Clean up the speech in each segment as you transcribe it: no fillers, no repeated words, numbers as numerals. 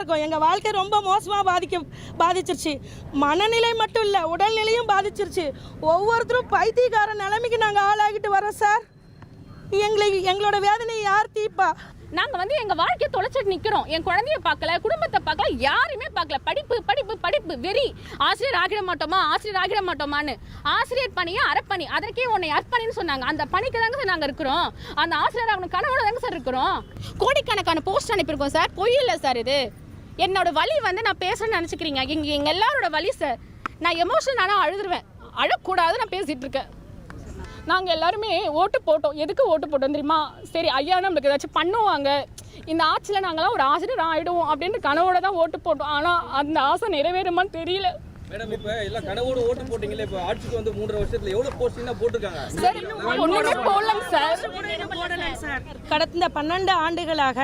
இருக்கோம். எங்கள் வாழ்க்கை ரொம்ப மோசமாக பாதிச்சிருச்சு. மனநிலை மட்டும் இல்லை, உடல்நிலையும் பாதிச்சிருச்சு. ஒவ்வொருத்தரும் பைத்தியக்கார நிலைமைக்கு நாங்கள் ஆளாகிட்டு வரோம் சார். எங்களோட வேதனையை யார் தீர்ப்பா? நாங்கள் வந்து எங்கள் வாழ்க்கையை தொலைச்சிட்டு நிற்கிறோம். என் குழந்தைய பார்க்கல, குடும்பத்தை பார்க்கல, யாருமே பார்க்கல. படிப்பு படிப்பு படிப்பு வெறி. ஆசிரியர் ஆகிட மாட்டோமான்னு ஆசிரியர் பணியை அறப்பணி, அதற்கே உன்னை அர்ப்பணின்னு சொன்னாங்க. அந்த பணிக்கு தாங்க சார் நாங்கள் இருக்கிறோம். அந்த ஆசிரியர் ஆகணும் கனவோட தாங்க சார் இருக்கிறோம். கோடிக்கணக்கான போஸ்ட் அனுப்பியிருக்கோம் சார். பொய் இல்லை சார் இது. என்னோட வலி வந்து நான் பேசணும்னு நினச்சிக்கிறீங்க. எங்கள் எல்லாரோட வலி சார். நான் எமோஷனல் ஆனால் அழுதுருவேன். அழக்கூடாது நான் பேசிகிட்டு இருக்கேன். நாங்கள் எல்லாருமே ஓட்டு போட்டோம். எதுக்கு ஓட்டு போட்டோம் தெரியுமா? சரி ஐயா நம்மளுக்கு ஏதாச்சும் பண்ணுவாங்க, இந்த ஆட்சியில் நாங்களாம் ஒரு ஆசிரியர் ஆகிடுவோம் அப்படின்ட்டு கனவோட தான் ஓட்டு போட்டோம். ஆனால் அந்த ஆசை நிறைவேறுமான்னு தெரியல. மேடம் இப்போ எல்லாம் கனவோட ஓட்டு போட்டீங்களே, இப்போ ஆட்சிக்கு வந்து 3.5 வருஷத்துல எவ்வளவு போஸ்டிங் தான் போட்டுருக்காங்க சார்? ஒண்ணுமே போடலாம் சார். கடந்த 12 ஆண்டுகளாக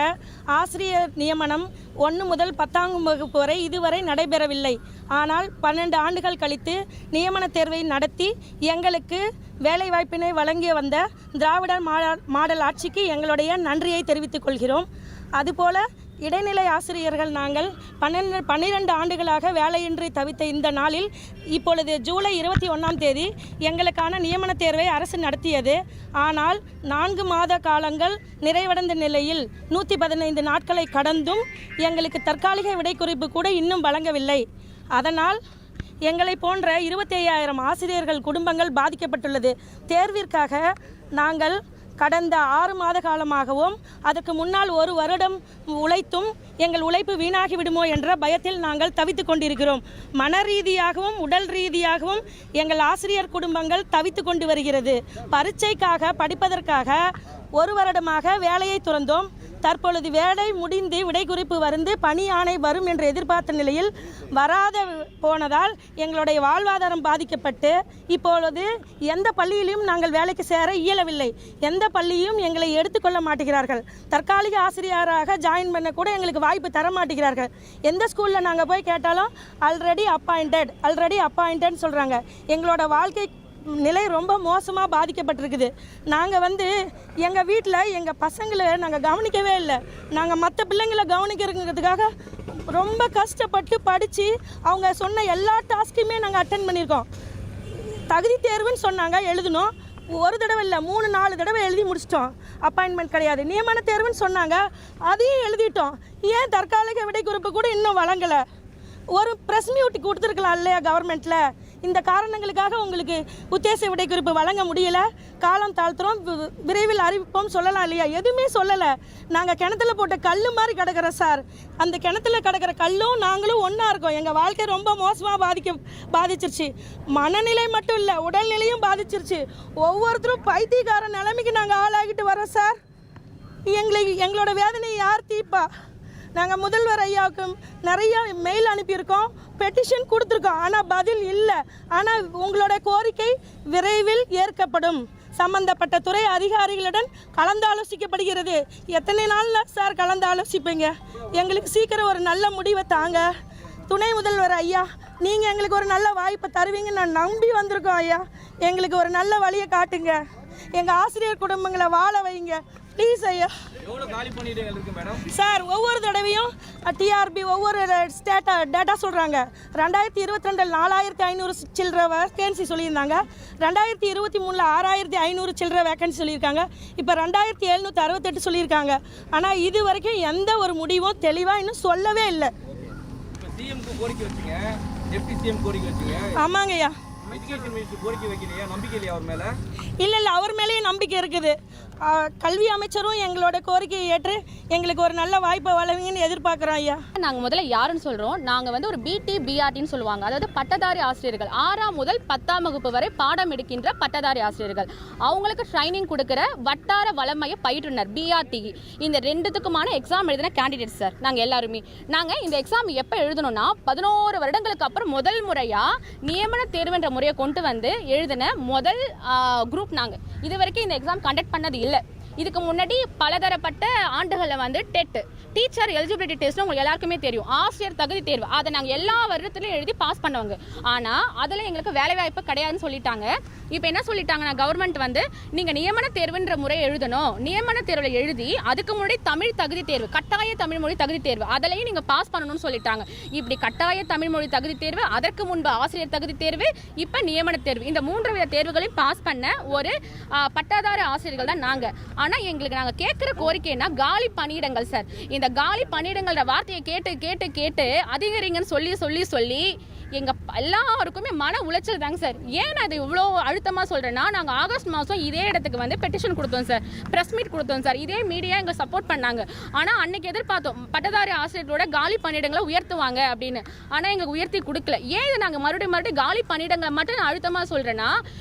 ஆசிரியர் நியமனம் 1 முதல் 10ஆம் வகுப்பு வரை இதுவரை நடைபெறவில்லை. ஆனால் 12 ஆண்டுகள் கழித்து நியமன தேர்வை நடத்தி எங்களுக்கு வேலைவாய்ப்பினை வழங்கி வந்த திராவிட மாடல் ஆட்சிக்கு எங்களுடைய நன்றியை தெரிவித்துக் கொள்கிறோம். அதுபோல இடைநிலை ஆசிரியர்கள் நாங்கள் 12 ஆண்டுகளாக வேலையின்றி தவித்த இந்த நாளில் இப்பொழுது ஜூலை 21ஆம் தேதி எங்களுக்கான நியமன தேர்வை அரசு நடத்தியது. ஆனால் 4 மாத காலங்கள் நிறைவடைந்த நிலையில் 115 நாட்களை கடந்தும் எங்களுக்கு தற்காலிக விடைக்குறிப்பு கூட இன்னும் வழங்கவில்லை. அதனால் எங்களை போன்ற 25,000 ஆசிரியர்கள் குடும்பங்கள் பாதிக்கப்பட்டுள்ளது. தேர்விற்காக நாங்கள் கடந்த 6 மாத காலமாகவும் அதற்கு முன்னால் 1 வருடம் உழைத்தும் எங்கள் உழைப்பு வீணாகி விடுமோ என்ற பயத்தில் நாங்கள் தவித்து கொண்டிருக்கிறோம். மன ரீதியாகவும் உடல் ரீதியாகவும் எங்கள் ஆசிரியர் குடும்பங்கள் தவித்து கொண்டு வருகிறது. பரீட்சைக்காக படிப்பதற்காக 1 வருடமாக வேலையை துறந்தோம். தற்பொழுது வேலை முடிந்து விடைக்குறிப்பு வந்து பணி ஆணை வரும் என்று எதிர்பார்த்த நிலையில் வராத போனதால் எங்களுடைய வாழ்வாதாரம் பாதிக்கப்பட்டு இப்பொழுது எந்த பள்ளியிலும் நாங்கள் வேலைக்கு சேர இயலவில்லை. எந்த பள்ளியும் எங்களை எடுத்துக்கொள்ள மாட்டேங்கிறார்கள். தற்காலிக ஆசிரியராக ஜாயின் பண்ண கூட எங்களுக்கு வாய்ப்பு தர மாட்டேங்கிறார்கள். எந்த ஸ்கூலில் நாங்கள் போய் கேட்டாலும் ஆல்ரெடி அப்பாயிண்டட்னு சொல்கிறாங்க. எங்களோட வாழ்க்கை நிலை ரொம்ப மோசமாக பாதிக்கப்பட்டிருக்குது. நாங்கள் வந்து எங்கள் வீட்டில் எங்கள் பசங்களை நாங்கள் கவனிக்கவே இல்லை. நாங்கள் மற்ற பிள்ளைங்களை கவனிக்கிறதுக்காக ரொம்ப கஷ்டப்பட்டு படித்து அவங்க சொன்ன எல்லா டாஸ்க்குமே நாங்கள் அட்டென்ட் பண்ணியிருக்கோம். தகுதி தேர்வுன்னு சொன்னாங்க, எழுதணும். 1 தடவை இல்லை 3-4 தடவை எழுதி முடிச்சிட்டோம். அப்பாயின்மெண்ட் கிடையாது. நியமன தேர்வுன்னு சொன்னாங்க, அதையும் எழுதிட்டோம். ஏன் தற்காலிக விடைக்குறிப்பு கூட இன்னும் வழங்கலை? ஒரு ப்ரெஸ் மீட் கொடுத்துருக்கலாம் இல்லையா கவர்மெண்ட்டில்? இந்த காரணங்களுக்காக உங்களுக்கு உத்தேச விடைக்குறிப்பு வழங்க முடியல, காலம் தாழ்த்துறோம், விரைவில் அறிவிப்போம் சொல்லலாம் இல்லையா? எதுவுமே சொல்லலை. நாங்கள் கிணத்துல போட்ட கல் மாதிரி கிடக்கிறோம் சார். அந்த கிணத்துல கிடக்கிற கல்லும் நாங்களும் ஒன்றா இருக்கோம். எங்கள் வாழ்க்கை ரொம்ப மோசமாக பாதிச்சிருச்சு. மனநிலை மட்டும் இல்லை, உடல்நிலையும் பாதிச்சிருச்சு. ஒவ்வொருத்தரும் பைத்தியக்கார நிலைமைக்கு நாங்கள் ஆளாகிட்டு வரோம் சார். எங்களோட வேதனையை யார் தீர்ப்பா? நாங்கள் முதல்வர் ஐயாவுக்கு நிறைய மெயில் அனுப்பியிருக்கோம், பெட்டிஷன் கொடுத்துருக்கோம். ஆனால் பதில் இல்லை. ஆனால் உங்களோட கோரிக்கை விரைவில் ஏற்கப்படும். சம்பந்தப்பட்ட துறை அதிகாரிகளுடன் கலந்தாலோசிக்கப்படுகிறது. எத்தனை நாளில் சார் கலந்தாலோசிப்பீங்க? எங்களுக்கு சீக்கிரம் ஒரு நல்ல முடிவை தாங்க. துணை முதல்வர் ஐயா, நீங்கள் எங்களுக்கு ஒரு நல்ல வாய்ப்பை தருவீங்கன்னு நான் நம்பி வந்திருக்கோம் ஐயா. எங்களுக்கு ஒரு நல்ல வழியை காட்டுங்க. எங்கள் ஆசிரியர் குடும்பங்களை வாழ வைங்க ப்ளீஸ் ஐயா. சார் ஒவ்வொரு தடவையும் டிஆர்பி ஒவ்வொரு டேட்டா சொல்கிறாங்க. 2022 4,500 சில்லற வேக்கன்சி சொல்லியிருந்தாங்க. 2023 6,500 சில்லற வேக்கன்சி சொல்லியிருக்காங்க. இப்போ 2,768 சொல்லியிருக்காங்க. ஆனால் இது வரைக்கும் எந்த ஒரு முடிவும் தெளிவாக இன்னும் சொல்லவே இல்லை. ஆமாங்க ஐயா. இல்லை அவர் மேலேயும் நம்பிக்கை இருக்குது. கல்வி அமைச்சரும் எங்களோட கோரிக்கையை ஏற்று எங்களுக்கு ஒரு நல்ல வாய்ப்பை வழங்குங்கன்னு எதிர்பார்க்குறோம் ஐயா. நாங்கள் முதல்ல யாருன்னு சொல்கிறோம்? நாங்கள் வந்து ஒரு பிடி பிஆர்டின்னு சொல்லுவாங்க, அதாவது பட்டதாரி ஆசிரியர்கள். 6ஆம் முதல் 10ஆம் வகுப்பு வரை பாடம் எடுக்கின்ற பட்டதாரி ஆசிரியர்கள். அவங்களுக்கு ட்ரைனிங் கொடுக்குற வட்டார வளமைய பயிற்றுனர் பிஆர்டி. இந்த 2த்துக்குமான எக்ஸாம் எழுதின கேண்டிடேட்ஸ் சார் நாங்கள் எல்லாருமே. நாங்கள் இந்த எக்ஸாம் எப்போ எழுதணும்னா 11 வருடங்களுக்கு அப்புறம் முதல் முறையாக நியமன தேர்வுன்ற முறையை கொண்டு வந்து எழுதின முதல் குரூப் நாங்கள். இது வரைக்கும் இந்த எக்ஸாம் கண்டக்ட் பண்ணது இல்லை. இதுக்கு முன்னாடி பலதரப்பட்ட ஆண்டுகளில் வந்து டெட் டீச்சர் எலிஜிபிலிட்டி டெஸ்ட் உங்களுக்கு எல்லாருக்குமே தெரியும். ஆசிரியர் தகுதி தேர்வு அதை நாங்கள் எல்லா வருடத்துலையும் எழுதி பாஸ் பண்ணுவாங்க. ஆனால் அதில் எங்களுக்கு வேலைவாய்ப்பு கிடையாதுன்னு சொல்லிட்டாங்க. இப்போ என்ன சொல்லிட்டாங்கன்னா கவர்மெண்ட் வந்து நீங்கள் நியமன தேர்வுன்ற முறை எழுதணும். நியமன தேர்வில் எழுதி அதுக்கு முன்னாடி தமிழ் தகுதி தேர்வு, கட்டாய தமிழ் மொழி தகுதி தேர்வு அதிலையும் நீங்கள் பாஸ் பண்ணணும்னு சொல்லிட்டாங்க. இப்படி கட்டாய தமிழ் மொழி தகுதி தேர்வு, அதற்கு முன்பு ஆசிரியர் தகுதி தேர்வு, இப்போ நியமன தேர்வு, இந்த 3 வித தேர்வுகளையும் பாஸ் பண்ண ஒரு பட்டாதார ஆசிரியர்கள் தான் நாங்கள். ஆனால் எங்களுக்கு நாங்கள் கேட்குற கோரிக்கைன்னா காலி பணியிடங்கள் சார். இந்த காலி பணியிடங்கள வார்த்தையை கேட்டு கேட்டு கேட்டு அதிகரிங்கன்னு சொல்லி சொல்லி சொல்லி எங்க எல்லாருக்குமே மன உளைச்சல் தாங்க சார். ஏன் நான் இதை இவ்வளோ அழுத்தமாக சொல்கிறேன்னா, நாங்கள் ஆகஸ்ட் மாதம் இதே இடத்துக்கு வந்து பெட்டிஷன் கொடுத்தோம் சார், ப்ரெஸ் மீட் கொடுத்தோம் சார். இதே மீடியா எங்க சப்போர்ட் பண்ணாங்க. ஆனால் அன்னைக்கு எதிர்பார்த்தோம் பட்டதாரி ஆசிரியர்களோட காலி பணியிடங்களை உயர்த்துவாங்க அப்படின்னு. ஆனால் எங்களுக்கு உயர்த்தி கொடுக்கல. ஏன் இதை நாங்கள் மறுபடியும் காலி பணியிடங்களை மட்டும் நான் அழுத்தமாக சொல்கிறேன்னா,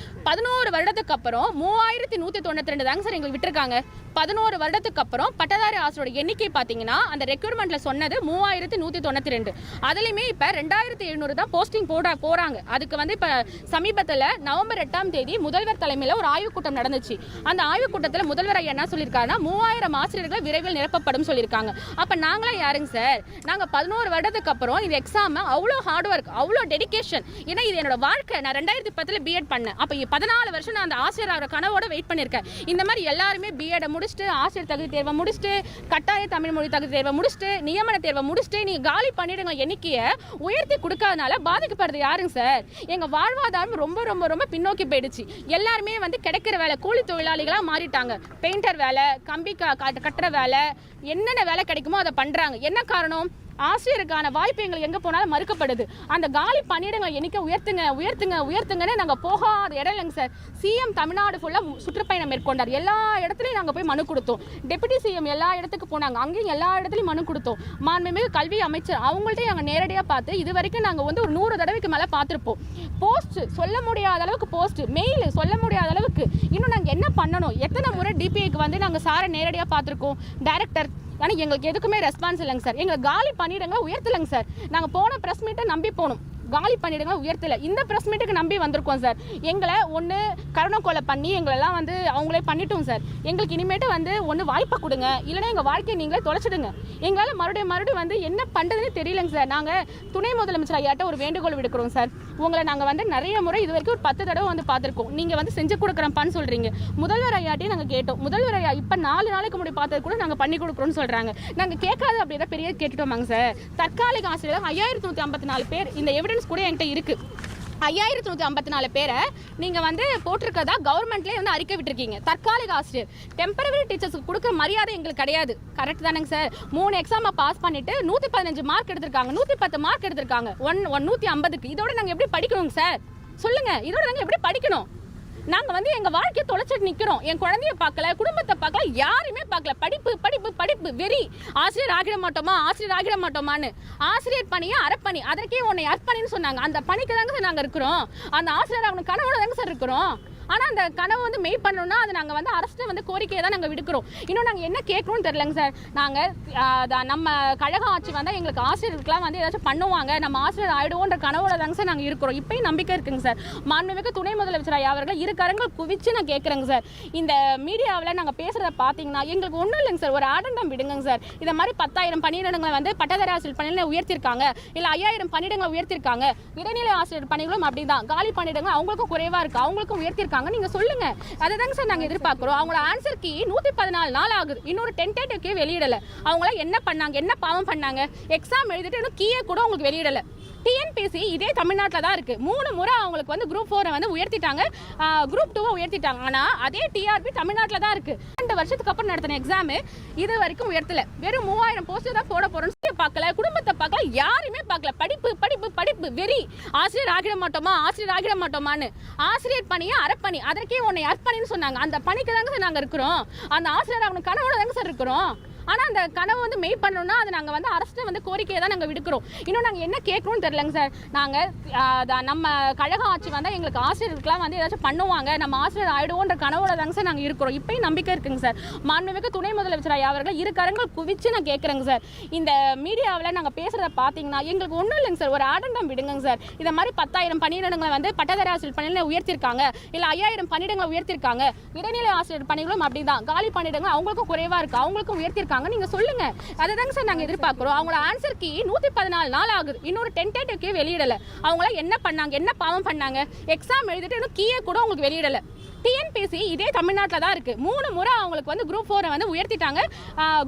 11 வருடத்துக்கு அப்புறம் 3192 தாங்க சார் எங்களுக்கு விட்டுருக்காங்க. 11 வருடத்துக்கு அப்புறம் பட்டதாரி ஆசிரியரோட எண்ணிக்கை பார்த்தீங்கன்னா அந்த ரெக்ரூட்மெண்ட்ல சொன்னது 3192. அதுலயுமே இப்போ 2700 தான் போஸ்டிங் போறாங்க. அதுக்கு வந்து இப்போ சமீபத்தில் நவம்பர் 8ஆம் தேதி முதல்வர் தலைமையில் ஒரு ஆய்வுக் கூட்டம் நடந்துச்சு. அந்த ஆய்வுக் கூட்டத்தில் முதல்வர் ஐயா என்ன சொல்லியிருக்காருன்னா 3000 ஆசிரியர்கள் விரைவில் நிரப்பப்படும் சொல்லியிருக்காங்க. அப்போ நாங்களாம் யாருங்க சார்? நாங்கள் 11 வருடத்துக்கு அப்புறம் இந்த எக்ஸாம் அவ்வளோ ஹார்ட் ஒர்க், அவ்வளோ டெடிகேஷன். ஏன்னா இது என்னோட வாழ்க்கை. நான் 2010 பிஎட் பண்ணேன். அப்போ 14 வருஷம் நான் அந்த ஆசிரியர் கனவோட வெயிட் பண்ணியிருக்கேன். இந்த மாதிரி எல்லாருமே பிஎட் முடிச்சுட்டு, ஆசிரியர் தகுதி தேர்வை முடிச்சுட்டு, கட்டாய தமிழ் மொழி தகுதி தேர்வை முடிச்சுட்டு, நியமன தேர்வை முடிச்சுட்டு, நீங்க காலி பணியிடங்கள் எண்ணிக்கையை உயர்த்தி கொடுக்காதனால பாதிக்கப்படுறது யாருங்க சார்? எங்க வாழ்வாதாரம் ரொம்ப ரொம்ப ரொம்ப பின்னோக்கி போயிடுச்சு. எல்லாருமே வந்து கிடைக்கிற வேலை கூலி தொழிலாளிகளா மாறிட்டாங்க. பெயிண்டர் வேலை, கம்பி கட்டுற வேலை, என்னென்ன வேலை கிடைக்குமோ அதை பண்றாங்க. என்ன காரணம்? ஆசிரியருக்கான வாய்ப்பு எங்களுக்கு எங்கே போனாலும் மறுக்கப்படுது. அந்த காலி பணியிடங்களை எண்ணிக்கை உயர்த்துங்க உயர்த்துங்க உயர்த்துங்கன்னு நாங்கள் போகாத இடம் இல்லைங்க சார். சிஎம் தமிழ்நாடு ஃபுல்லாக சுற்றுப்பயணம் மேற்கொண்டார். எல்லா இடத்துலையும் நாங்கள் போய் மனு கொடுத்தோம். டெபுட்டி சிஎம் எல்லா இடத்துக்கு போனாங்க. அங்கேயும் எல்லா இடத்துலையும் மனு கொடுத்தோம். மாண்புமிகு கல்வி அமைச்சர் அவங்கள்ட்ட நாங்கள் நேரடியாக பார்த்து இது வரைக்கும் நாங்கள் வந்து ஒரு 100 தடவைக்கு மேலே பார்த்துருப்போம். போஸ்ட் சொல்ல முடியாத அளவுக்கு, போஸ்ட் மெயில் சொல்ல முடியாத அளவுக்கு இன்னும் நாங்கள் என்ன பண்ணணும்? எத்தனை முறை டிபிஐக்கு வந்து நாங்கள் சாரை நேரடியாக பார்த்துருக்கோம், டைரக்டர். ஆனால் எங்களுக்கு எதுக்குமே ரெஸ்பான்ஸ் இல்லைங்க சார். எங்களுக்கு காலி பணியிடங்களை உயர்த்தலைங்க சார். நாங்கள் போன ப்ரெஸ் மீட்டை நம்பி போனோம், காலி பணியிடங்களை உயர்த்தலை. இந்த ப்ரெஸ் மீட்டுக்கு நம்பி வந்திருக்கோம் சார். எங்களை ஒன்று கருணை கொலை பண்ணி எங்களெல்லாம் வந்து அவங்களே பண்ணிட்டோம் சார். எங்களுக்கு இனிமேட்டு வந்து ஒன்று வாய்ப்பை கொடுங்க, இல்லைன்னா எங்கள் வாழ்க்கையை நீங்களே தொலைச்சிடுங்க. எங்களால் மறுபடியும் வந்து என்ன பண்ணுறதுன்னு தெரியலைங்க சார். நாங்கள் துணை முதலமைச்சர் ஐயாட்ட ஒரு வேண்டுகோள் விடுக்கிறோம் சார். உங்களை நாங்கள் வந்து நிறைய முறை இது வரைக்கும் ஒரு 10 தடவை வந்து பார்த்துருக்கோம். நீங்கள் வந்து செஞ்சு கொடுக்குறப்பான்னு சொல்கிறீங்க. முதல்வர் ஐயாட்டையும் நாங்கள் கேட்டோம். முதல்வர் ஐயா இப்போ 4 நாளைக்கு முன்னாடி பார்த்தது கூட நாங்கள் பண்ணி கொடுக்குறோன்னு சொல்கிறாங்க. நாங்கள் கேட்காது அப்படின்னா பெரிய கேட்டுட்டோமாங்க சார். தற்காலிக ஆசிரியர் 5154 பேர் இந்த எவிடன்ஸ் கூட என்கிட்ட இருக்கு. 5154 பேரை நீங்கள் வந்து போட்டிருக்கதா கவர்மெண்ட்லேயே வந்து அறிக்கை விட்டுருக்கீங்க. தற்காலிக ஆசிரியர் டெம்பரவரி டீச்சர்ஸுக்கு கொடுக்குற மரியாதை எங்களுக்கு கிடையாது. கரெக்ட் தானேங்க சார்? 3 எக்ஸாமை பாஸ் பண்ணிட்டு 115 மார்க் எடுத்திருக்காங்க, 110 மார்க் எடுத்திருக்காங்க 150க்கு. இதோட நாங்கள் எப்படி படிக்கணுங்க சார்? சொல்லுங்க, இதோட நாங்கள் எப்படி படிக்கணும்? நாங்கள் வந்து எங்கள் வாழ்க்கையை தொலைச்சிட்டு நிற்கிறோம். என் குழந்தைய பார்க்கல, குடும்பத்தை பார்க்கல, யாருமே பார்க்கல. படிப்பு படிப்பு படிப்பு வெறி. ஆசிரியர் ஆகிட மாட்டோமா, ஆசிரியர் ஆகிட மாட்டோமான்னு. ஆசிரியர் பணியை அறப்பணி, அதற்கே உன்னை அர்ப்பணின்னு சொன்னாங்க. அந்த பணிக்கு தாங்க சார் நாங்கள் இருக்கிறோம். அந்த ஆசிரியர் அவங்க கனவோட தாங்க சார் இருக்கிறோம். ஆனால் அந்த கனவை வந்து மெய் பண்ணணும்னா அது நாங்கள் வந்து அரசு வந்து கோரிக்கையை தான் நாங்கள் விடுக்கிறோம். இன்னும் நாங்கள் என்ன கேட்கணும்னு தெரிலங்க சார். நாங்கள் நம்ம கழக ஆட்சி வந்தால் எங்களுக்கு ஆசிரியருக்கெல்லாம் வந்து ஏதாச்சும் பண்ணுவாங்க, நம்ம ஆசிரியர் ஆகிடுவோன்ற கனவோட தாங்க சார் நாங்கள் இருக்கிறோம். இப்போயும் நம்பிக்கை இருக்குங்க சார். மாண்புமிகு துணை முதலமைச்சர் ஐயா அவர்கள் 2 கரங்கள் குவிச்சு நான் கேட்குறேங்க சார். இந்த மீடியாவில் நாங்கள் பேசுகிறத பார்த்தீங்கன்னா எங்களுக்கு ஒன்றும் இல்லைங்க சார், ஒரு ஆடண்டம் விடுங்க சார். இதை மாதிரி 10,000 பணியிடங்களை வந்து பட்டதாரி ஆசிரியர் பணியில் உயர்த்திருக்காங்க, இல்லை 5000 பணியிடங்களை உயர்த்திருக்காங்க. இடைநிலை ஆசிரியர் பணிகளும் அப்படி தான். காலி பணியிடங்கள் அவங்களுக்கும் குறைவாக இருக்குது, அவங்களுக்கும் உயர்த்திருக்காங்க. நீங்க சொல்லுங்க, அதுதாங்க சார் நாங்க எதிர்பார்க்கிறோம். அவங்களோட ஆன்சர் கீ 114 நாள் ஆகுது, இன்னொரு டென்டேட்டிவ் கீ வெளியிடல. அவங்கள என்ன பண்ணாங்க, என்ன பாவம் பண்ணாங்க? எக்ஸாம் எழுதிட்டு இன்னும் கீயை கூட உங்களுக்கு வெளியிடல. டிஎன்பிசி இதே தமிழ்நாட்டில் தான் இருக்கு. 3 முறை அவங்களுக்கு வந்து குரூப் 4 வந்து உயர்த்திட்டாங்க, குரூப் 2 உயர்த்திட்டாங்க. ஆனால் அதே டிஆர்பி தமிழ்நாட்டில் தான் இருக்கு. 2 வருஷத்துக்கு அப்புறம் நடத்தின எக்ஸாம் இது வரைக்கும் உயர்த்தல. வெறும் 3000 போஸ்ட் தான் போட போறோம். பார்க்கல, குடும்பத்தை பார்க்கல, யாருமே பார்க்கல. படிப்பு படிப்பு படிப்பு வெறி. ஆசிரியர் ஆகிட மாட்டோமா, ஆசிரியர் ஆகிட மாட்டோமான்னு. ஆசிரியர் பணியை அறப்பணி, அதற்கே உன்னை அர்ப்பணின்னு சொன்னாங்க. அந்த பணிக்கு தாங்க சார் நாங்கள் இருக்கிறோம். அந்த ஆசிரியர் அவங்க கனவோட தாங்க சார் இருக்கிறோம். ஆனால் அந்த கனவு வந்து மெய் பண்ணணும்னா அது நாங்கள் வந்து அரசு வந்து கோரிக்கையை தான் நாங்கள் விடுக்கிறோம். இன்னும் நாங்கள் என்ன கேட்கணும்னு தெரியலங்க சார். நாங்கள் நம்ம கழக ஆட்சி வந்தால் எங்களுக்கு ஆசிரியர்களுக்கெல்லாம் வந்து ஏதாச்சும் பண்ணுவாங்க, நம்ம ஆசிரியர் ஆயிடுவோன்ற கனவோட தாங்க சார் நாங்கள் இருக்கிறோம். இப்பயும் நம்பிக்கை இருக்குங்க சார். மாண்புமிகு துணை முதலமைச்சர் ஐயா அவர்கள் இரு கரங்கள் குவிச்சு நான் கேட்குறேங்க சார். இந்த மீடியாவில் நாங்கள் பேசுகிறத பார்த்தீங்கன்னா எங்களுக்கு ஒன்றும் இல்லைங்க சார், ஒரு ஆடண்டம் விடுங்க சார். இதை மாதிரி 10,000 பணியிடங்களை வந்து பட்டதாரி ஆசிரியர் பணியில உயர்த்திருக்காங்க, இல்லை 5,000 பணியிடங்களை உயர்த்திருக்காங்க. இடைநிலை ஆசிரியர் பணிகளும் அப்படிதான், காலி பணியிடங்கள் அவங்களுக்கும் குறைவாக இருக்குது, அவங்களுக்கும் உயர்த்திருக்காங்க. நீங்கள் சொல்லுங்க, அதை தாங்க சார் நாங்கள் எதிர்பார்க்குறோம். அவங்களோட ஆன்சர் கீ 114 நாள் ஆகுது, இன்னொரு டென்டேட்டிவ் கீ வெளியிடலை. அவங்களாம் என்ன பண்ணாங்க, என்ன பாவம் பண்ணாங்க? எக்ஸாம் எழுதிட்டு இன்னும் கீயை கூட உங்களுக்கு வெளியிடலை. டிஎன்பிசி இதே தமிழ்நாட்டில் தான் இருக்குது. 3 முறை அவங்களுக்கு வந்து குரூப் 4 வந்து உயர்த்திட்டாங்க,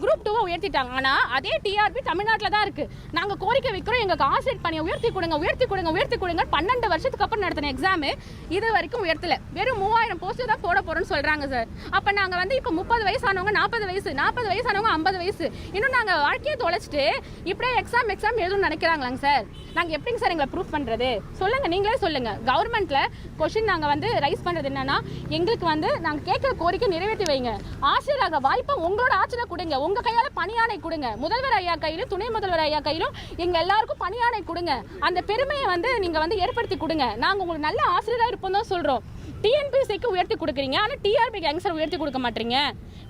குரூப் 2 உயர்த்திட்டாங்க. ஆனால் அதே டிஆர்பி தமிழ்நாட்டில் தான் இருக்குது. நாங்கள் கோரிக்கை வைக்கிறோம், எங்களுக்கு ஆசிரியர் பணியை உயர்த்தி கொடுங்க, உயர்த்தி கொடுங்க, உயர்த்தி கொடுங்க. 12 வருஷத்துக்கு அப்புறம் நடத்தின எக்ஸாமு இது வரைக்கும் உயர்த்தலை. வெறும் 3000 போஸ்ட் தான் போட போகிறோன்னு சொல்கிறாங்க சார். அப்போ நாங்கள் வந்து இப்போ 30 வயசானவங்க 40 வயசு, 40 வயசானவங்க 50 வயசு, இன்னும் நாங்கள் வாழ்க்கையை தொலைச்சிட்டு இப்படியே எக்ஸாம் எழுதணும்னு நினைக்கிறாங்களாங்க சார். நாங்கள் எப்படிங்க சார் எங்களை ப்ரூஃப் பண்ணுறது? சொல்லுங்கள், நீங்களே சொல்லுங்கள். கவர்மெண்ட்டில் கொஷின் நாங்கள் வந்து ரைஸ் பண்ணுறது என்னன்னா, எங்களுக்கு வந்து நாங்கள் கேட்குற கோரிக்கை நிறைவேற்றி வைங்க. ஆசிரியராக வாய்ப்பை உங்களோட ஆட்சியில் கொடுங்க, உங்கள் கையால் பணியாணை கொடுங்க. முதல்வர் ஐயா கையிலும் துணை முதல்வர் ஐயா கையிலும் எங்கள் எல்லாருக்கும் பணியாணை கொடுங்க. அந்த பெருமையை வந்து நீங்கள் வந்து ஏற்படுத்தி கொடுங்க. நாங்கள் உங்களுக்கு நல்ல ஆசிரியராக இருப்போம் தான் சொல்கிறோம். டிஎன்பிசிக்கு உயர்த்தி கொடுக்குறீங்க, ஆனால் டிஆர்பிக்கு எங்க சார் உயர்த்தி கொடுக்க மாட்டீங்க?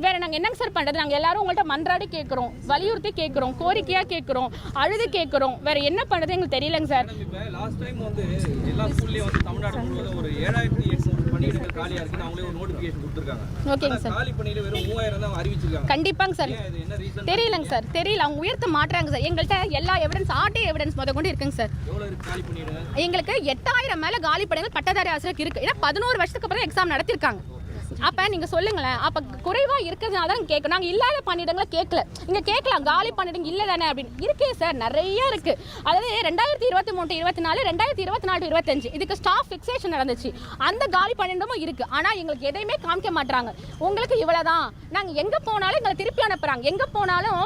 வேற நாங்கள் என்னங்க சார் பண்ணுறது? நாங்கள் எல்லாரும் உங்கள்கிட்ட மன்றாடி கேட்குறோம், வலியுறுத்தி கேட்குறோம், கோரிக்கையாக கேட்குறோம், அழுது கேட்குறோம். வேற என்ன பண்ணுறது எங்களுக்கு தெரியலங்க சார். லாஸ்ட் டைம் வந்து எல்லா ஸ்கூல்லையும் வந்து தமிழ்நாடு முழுவதும் ஒரு 7,800 பணியிடங்கள் காலியாக இருக்குன்னு அவங்களே ஒரு நோட்டிஃபிகேஷன் கொடுத்துருக்காங்க. ஓகேங்க சார். காலி பணியில வெறும் 3000 தான் அறிவிச்சிருக்காங்க. கண்டிப்பாங்க சார். தெரியலங்க சார், தெரியல. அவங்க உயர்த்த மாட்டாங்க சார். எங்கள்கிட்ட எல்லா எவிடன்ஸ், ஆர்டி எவிடன்ஸ் முத கொண்டு இருக்குங்க சார். எவ்வளோ இருக்கு காலி பணியிடங்கள்? எங்களுக்கு 8000 மேலே காலி பணிகள் பட்டதாரி ஆசிரியருக்கு இருக்கு. ஏன்னா 11 வருஷத்துக்கு அப்புறம் எக்ஸாம் நடத்திருக்காங்க. அப்போ நீங்கள் சொல்லுங்களேன், அப்போ குறைவாக இருக்கிறதுனால தான் கேட்கணும். நாங்கள் இல்லாத பணியிடங்களை கேட்கல. இங்கே கேட்கலாம், காலி பணியிடங்கள் இல்லை தானே அப்படின்னு. இருக்கே சார், நிறைய இருக்குது. அதாவது 2023-24, 2024-25 இதுக்கு ஸ்டாஃப் ஃபிக்ஸேஷன் நடந்துச்சு. அந்த காலி பணியிடமும் இருக்குது. ஆனால் எங்களுக்கு எதையுமே காமிக்க மாட்டாங்க. உங்களுக்கு இவ்வளோ தான், நாங்கள் எங்கே போனாலும் எங்களை திருப்பி அனுப்புகிறாங்க. எங்கே போனாலும்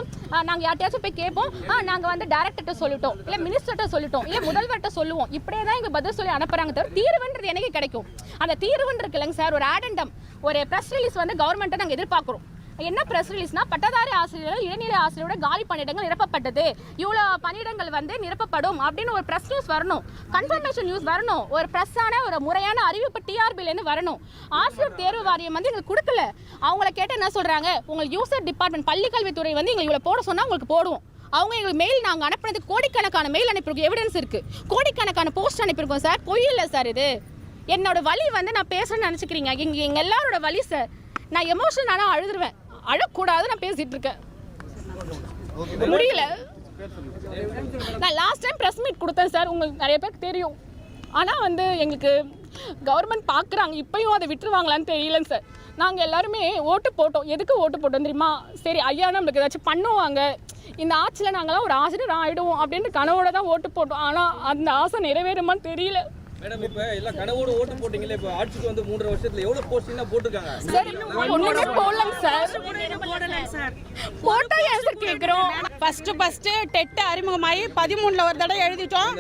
நாங்கள் யார்ட்டையாச்சும் போய் கேட்போம், நாங்கள் வந்து டைரக்டர்கிட்ட சொல்லிட்டோம், இல்லை மினிஸ்டர்கிட்ட சொல்லிட்டோம், இல்லை முதல்வர்கிட்ட சொல்லுவோம். இப்படியே தான் எங்கள் பதில் சொல்லி அனுப்புகிறாங்க. தவிர தீர்வுன்றது எனக்கு கிடைக்கும். அந்த தீர்வுன்னு இருக்குல்லங்க சார், ஒரு ஆடண்டம், ஒரு ப்ரெஸ் ரிலீஸ் வந்து கவர்மெண்ட்டை நாங்கள் எதிர்பார்க்குறோம். என்ன ப்ரெஸ் ரிலீஸ்னா, பட்டதாரி ஆசிரியர்கள் இடைநிலை ஆசிரியரோட காலி பணியிடங்கள் நிரப்பப்பட்டது, இவ்வளோ பணியிடங்கள் வந்து நிரப்பப்படும் அப்படின்னு ஒரு ப்ரெஸ் நியூஸ் வரணும், கன்ஃபர்மேஷன் நியூஸ் வரணும், ஒரு ப்ரெஸ்ஸான ஒரு முறையான அறிவிப்பு டிஆர்பிலேருந்து வரணும். ஆசிரியர் தேர்வு வாரியம் வந்து எங்களுக்கு கொடுக்கல. அவங்கள கேட்டு என்ன சொல்கிறாங்க, உங்களுக்கு யூசர் டிபார்ட்மெண்ட் பள்ளிக்கல்வித்துறை வந்து எங்களுக்கு இவ்வளோ போட சொன்னால் உங்களுக்கு போடுவோம். அவங்க எங்களுக்கு மெயில் நாங்கள் அனுப்புனது கோடிக்கணக்கான மெயில் அனுப்பியிருக்கோம், எவிடன்ஸ் இருக்குது. கோடிக்கணக்கான போஸ்ட் அனுப்பியிருக்கோம் சார். பொய் இல்லை சார் இது. என்னோட வலி வந்து நான் பேசுறேன்னு நினச்சிக்கிறீங்க, எங்கள் எல்லாரோட வலி சார். நான் எமோஷனல் ஆனால் அழுதுருவேன், அழக்கூடாது. நான் பேசிட்டு இருக்கேன், முடியல. நான் லாஸ்ட் டைம் ப்ரெஸ் மீட் கொடுத்தேன் சார், உங்களுக்கு நிறைய பேருக்கு தெரியும். ஆனால் வந்து எங்களுக்கு கவர்மெண்ட் பார்க்குறாங்க, இப்பயும் அதை விட்டுருவாங்களான்னு தெரியலங்க சார். நாங்கள் எல்லாருமே ஓட்டு போட்டோம். எதுக்கு ஓட்டு போட்டோம் தெரியுமா? சரி ஐயா நம்மளுக்கு ஏதாச்சும் பண்ணுவாங்க, இந்த ஆட்சியில் நாங்களாம் ஒரு ஆசிரியர் ஆகிடுவோம் அப்படின்ட்டு கனவோட தான் ஓட்டு போட்டோம். ஆனால் அந்த ஆசை நிறைவேறுமான்னு தெரியல. மேடம், இப்போ எல்லாம் கனவோட ஓட்டு போட்டீங்களே, இப்போ ஆட்சிக்கு வந்து 3.5 வருஷத்துல எவ்வளோ போஸ்டிங் தான் போட்டிருக்காங்க? சார் ஒன்றுமே போடலங்க சார். போட்டோ ஏன் சார் கேட்குறோம்? ஃபர்ஸ்ட் டெட் அறிமுகமாகி 13ல் ஒரு தடவை எழுதிட்டோம்,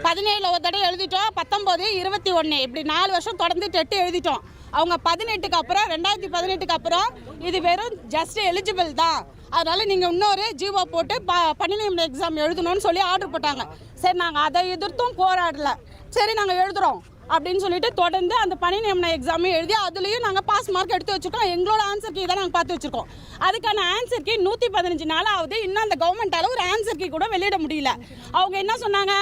17ல் ஒரு தடவை எழுதிட்டோம், 19, 21 இப்படி 4 வருஷம் தொடர்ந்து டெட் எழுதிட்டோம். அவங்க 18க்கு அப்புறம் 2018க்கு அப்புறம் இது வெறும் ஜஸ்ட் எலிஜிபிள் தான், அதனால நீங்கள் இன்னொரு ஜீவோ போட்டு பணி நியமன எக்ஸாம் எழுதணும்னு சொல்லி ஆர்டர் போட்டாங்க. சரி, நாங்கள் அதை எதிர்த்தும் போராடல. சரி, நாங்கள் எழுதுகிறோம் அப்படின்னு சொல்லிட்டு தொடர்ந்து அந்த பணி நியமன எக்ஸாமே எழுதி அதுலேயும் நாங்கள் பாஸ் மார்க் எடுத்து வச்சுருக்கோம். எங்களோட ஆன்சர் கீ தான் நாங்கள் பார்த்து வச்சுருக்கோம். அதுக்கான ஆன்சர் கீ 115 நாள் ஆகுது. இன்னும் அந்த கவர்மெண்ட்டால் ஒரு ஆன்சர் கீ கூட வெளியிட முடியல. அவங்க என்ன சொன்னாங்க,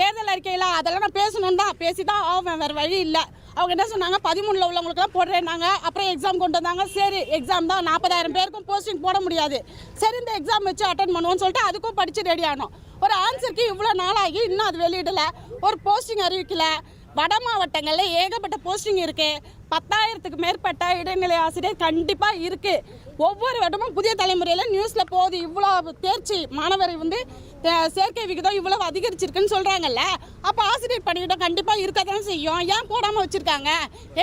தேர்தல் அறிக்கையில் அதெல்லாம் நான் பேசணும் தான், பேசி தான் ஆவேன், வேறு வழி இல்லை. அவங்க என்ன சொன்னாங்க, 13ல் உள்ளவங்களுக்குலாம் போடுறேன்னாங்க. அப்புறம் எக்ஸாம் கொண்டு வந்தாங்க. சரி, எக்ஸாம் தான், 40,000 பேருக்கும் போஸ்டிங் போட முடியாது, சரி இந்த எக்ஸாம் வச்சு அட்டன் பண்ணுவோன்னு சொல்லிட்டு அதுக்கும் படித்து ரெடி ஆனோம். ஒரு ஆன்சருக்கு இவ்வளோ நாளாகி இன்னும் அது வெளியிடலை, ஒரு போஸ்டிங் அறிவிக்கலை. வட மாவட்டங்களில் ஏகப்பட்ட போஸ்டிங் இருக்குது, 10,000க்கு மேற்பட்ட இடைநிலை ஆசிரியர் கண்டிப்பாக இருக்குது. ஒவ்வொரு வருடமும் புதிய தலைமுறையில் நியூஸில் போகுது, இவ்வளோ தேர்ச்சி மாணவர் வந்து சேர்க்கை விகிதம் இவ்வளோ அதிகரிச்சிருக்குன்னு சொல்கிறாங்கல்ல. அப்போ ஆசிரியர் பணியிடம் கண்டிப்பாக இருக்க தான் செய்யும். ஏன் போடாமல் வச்சுருக்காங்க?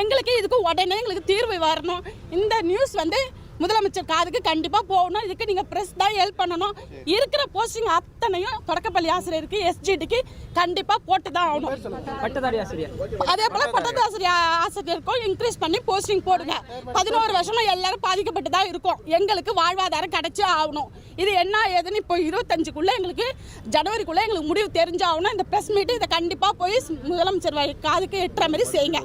எங்களுக்கு இதுக்கு உடனே எங்களுக்கு தீர்வு வரணும். இந்த நியூஸ் வந்து முதலமைச்சர் காதுக்கு கண்டிப்பாக போகணும். இதுக்கு நீங்கள் ப்ரெஸ் தான் ஹெல்ப் பண்ணணும். இருக்கிற போஸ்டிங் அத்தனையும் தொடக்கப்பள்ளி ஆசிரியருக்கு எஸ்ஜிடிக்கு கண்டிப்பாக போட்டு தான் ஆகணும். பட்டதாரி ஆசிரியர் அதே போல் பட்டதாரி ஆசிரியருக்கும் இன்க்ரீஸ் பண்ணி போஸ்டிங் போடுங்க. 11 வருஷமா எல்லாரும் பாதிக்கப்பட்டு தான் இருக்கோம். எங்களுக்கு வாழ்வாதாரம் கிடைச்சே ஆகணும். இது என்ன ஏதுன்னு இப்போ 25க்குள்ளே எங்களுக்கு ஜனவரிக்குள்ளே எங்களுக்கு முடிவு தெரிஞ்சாகணும். இந்த ப்ரெஸ் மீட்டு இதை கண்டிப்பாக போய் முதலமைச்சர் காதுக்கு எட்டுற மாதிரி செய்யுங்க.